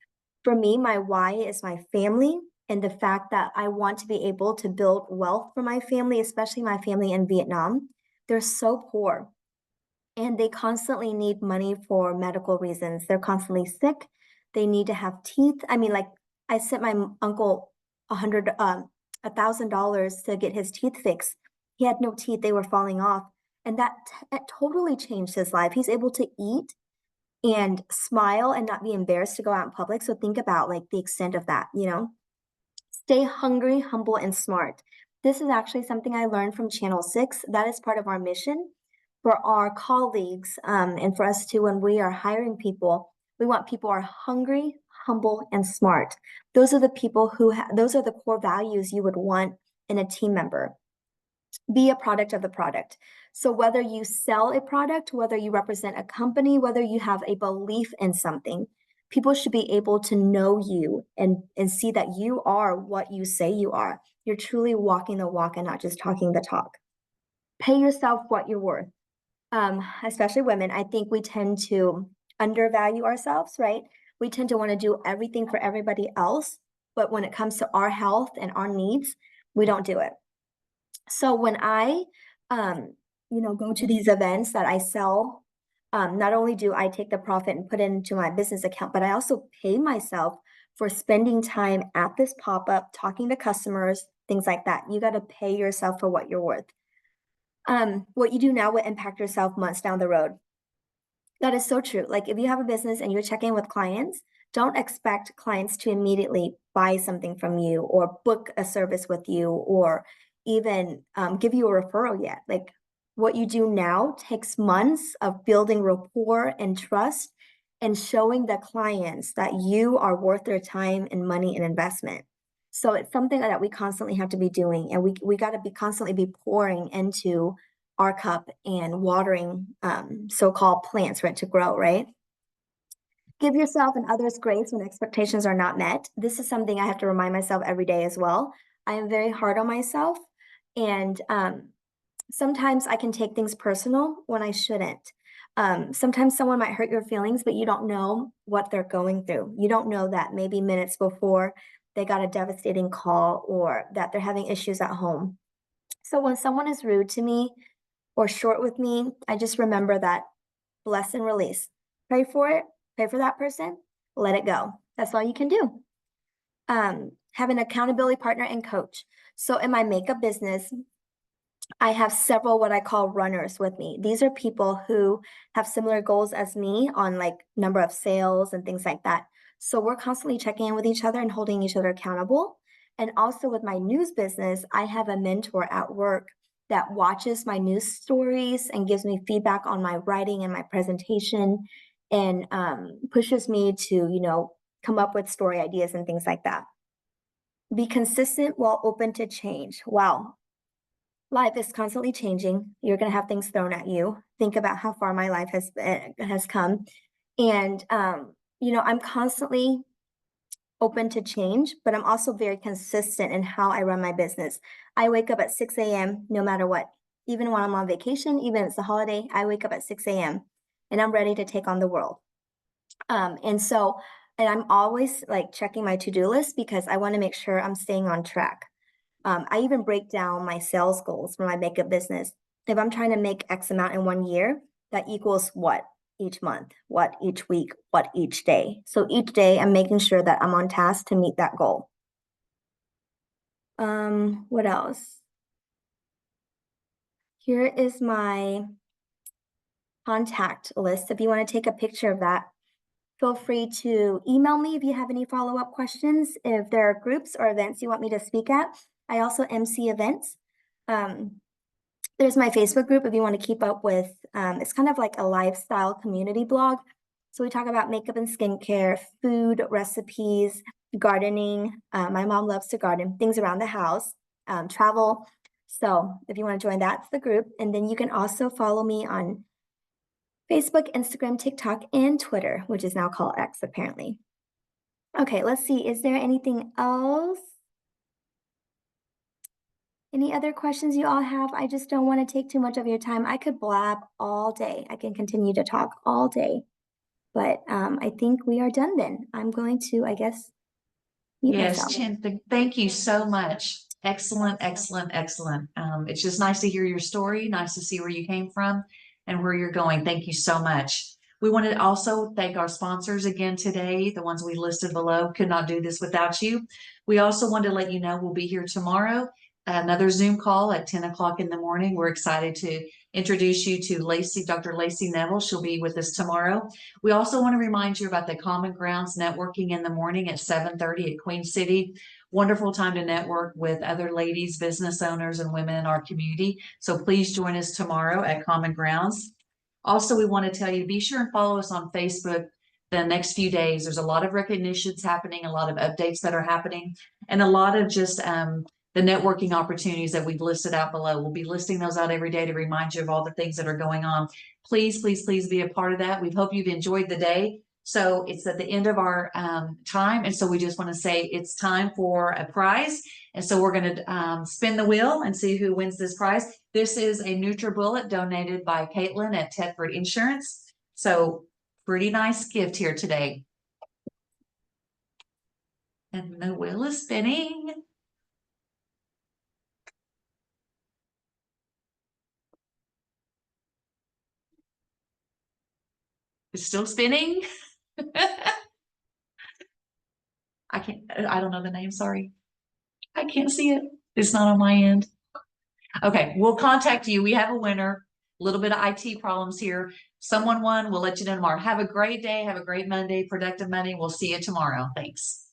For me, my why is my family and the fact that I want to be able to build wealth for my family, especially my family in Vietnam. They're so poor and they constantly need money for medical reasons. They're constantly sick. They need to have teeth. I mean, like I sent my uncle $1,000 to get his teeth fixed. He had no teeth; they were falling off, and that totally changed his life. He's able to eat and smile and not be embarrassed to go out in public. So think about like the extent of that, you know. Stay hungry, humble, and smart. This is actually something I learned from Channel 6. That is part of our mission for our colleagues and for us too. When we are hiring people, we want people who are hungry, humble, and smart. Those are the people who, those are the core values you would want in a team member. Be a product of the product. So whether you sell a product, whether you represent a company, whether you have a belief in something, people should be able to know you and see that you are what you say you are. You're truly walking the walk and not just talking the talk. Pay yourself what you're worth. Especially women, I think we tend to undervalue ourselves, right? We tend to want to do everything for everybody else, but when it comes to our health and our needs, we don't do it. So when I, go to these events that I sell, not only do I take the profit and put it into my business account, but I also pay myself for spending time at this pop-up, talking to customers, things like that. You got to pay yourself for what you're worth. What you do now will impact yourself months down the road. That is so true. Like if you have a business and you're checking with clients, don't expect clients to immediately buy something from you or book a service with you or even give you a referral yet. Like what you do now takes months of building rapport and trust and showing the clients that you are worth their time and money and investment. So it's something that we constantly have to be doing, and we got to be constantly be pouring into our cup and watering so-called plants for it to grow, right? Give yourself and others grace when expectations are not met. This is something I have to remind myself every day as well. I am very hard on myself, and sometimes I can take things personal when I shouldn't. Sometimes someone might hurt your feelings, but you don't know what they're going through. You don't know that maybe minutes before they got a devastating call or that they're having issues at home. So when someone is rude to me or short with me, I just remember that bless and release. Pray for it, pray for that person, let it go. That's all you can do. Have an accountability partner and coach. So in my makeup business, I have several what I call runners with me. These are people who have similar goals as me on like number of sales and things like that. So we're constantly checking in with each other and holding each other accountable. And also with my news business, I have a mentor at work that watches my news stories and gives me feedback on my writing and my presentation. and pushes me to, you know, come up with story ideas and things like that. Be consistent while open to change. Wow. Life is constantly changing. You're going to have things thrown at you. Think about how far my life has come. And you know, I'm constantly open to change, but I'm also very consistent in how I run my business. I wake up at 6 a.m. no matter what. Even when I'm on vacation, even if it's a holiday, I wake up at 6 a.m. and I'm ready to take on the world. And I'm always like checking my to-do list because I want to make sure I'm staying on track. I even break down my sales goals for my makeup business. If I'm trying to make X amount in 1 year, that equals what each month, what each week, what each day. So each day I'm making sure that I'm on task to meet that goal. What else? Here is my contact list. If you want to take a picture of that, feel free to email me if you have any follow-up questions. If there are groups or events you want me to speak at, I also MC events. There's my Facebook group if you want to keep up with, it's kind of like a lifestyle community blog. So we talk about makeup and skincare, food, recipes, gardening. My mom loves to garden, things around the house, travel. So if you want to join, that's the group. And then you can also follow me on Facebook, Instagram, TikTok, and Twitter, which is now called X apparently. Okay, let's see. Is there anything else? Any other questions you all have? I just don't want to take too much of your time. I could blab all day. I can continue to talk all day. But I think we are done then. I'm going to, I guess, mute myself. Yes, Chin, thank you so much. Excellent, excellent, excellent. It's just nice to hear your story, nice to see where you came from and where you're going. Thank you so much. We want to also thank our sponsors again today, the ones we listed below. Could not do this without you. We also want to let you know we'll be here tomorrow, another Zoom call at 10 o'clock in the morning. We're excited to introduce you to Lacey, Dr. Lacey Neville. She'll be with us tomorrow. We also want to remind you about the Common Grounds networking in the morning at 7:30 at Queen City. Wonderful time to network with other ladies, business owners, and women in our community. So please join us tomorrow at Common Grounds. Also, we want to tell you, be sure and follow us on Facebook the next few days. There's a lot of recognitions happening, a lot of updates that are happening, and a lot of just the networking opportunities that we've listed out below. We'll be listing those out every day to remind you of all the things that are going on. Please, please, please be a part of that. We hope you've enjoyed the day. So it's at the end of our time. And so we just want to say it's time for a prize. And so we're going to spin the wheel and see who wins this prize. This is a NutriBullet donated by Caitlin at Tedford Insurance. So pretty nice gift here today. And the wheel is spinning. It's still spinning. I don't know the name, sorry. I can't see it. It's not on my end. Okay, we'll contact you. We have a winner. A little bit of IT problems here. Someone won. We'll let you know tomorrow. Have a great day. Have a great Monday. Productive Monday. We'll see you tomorrow. Thanks.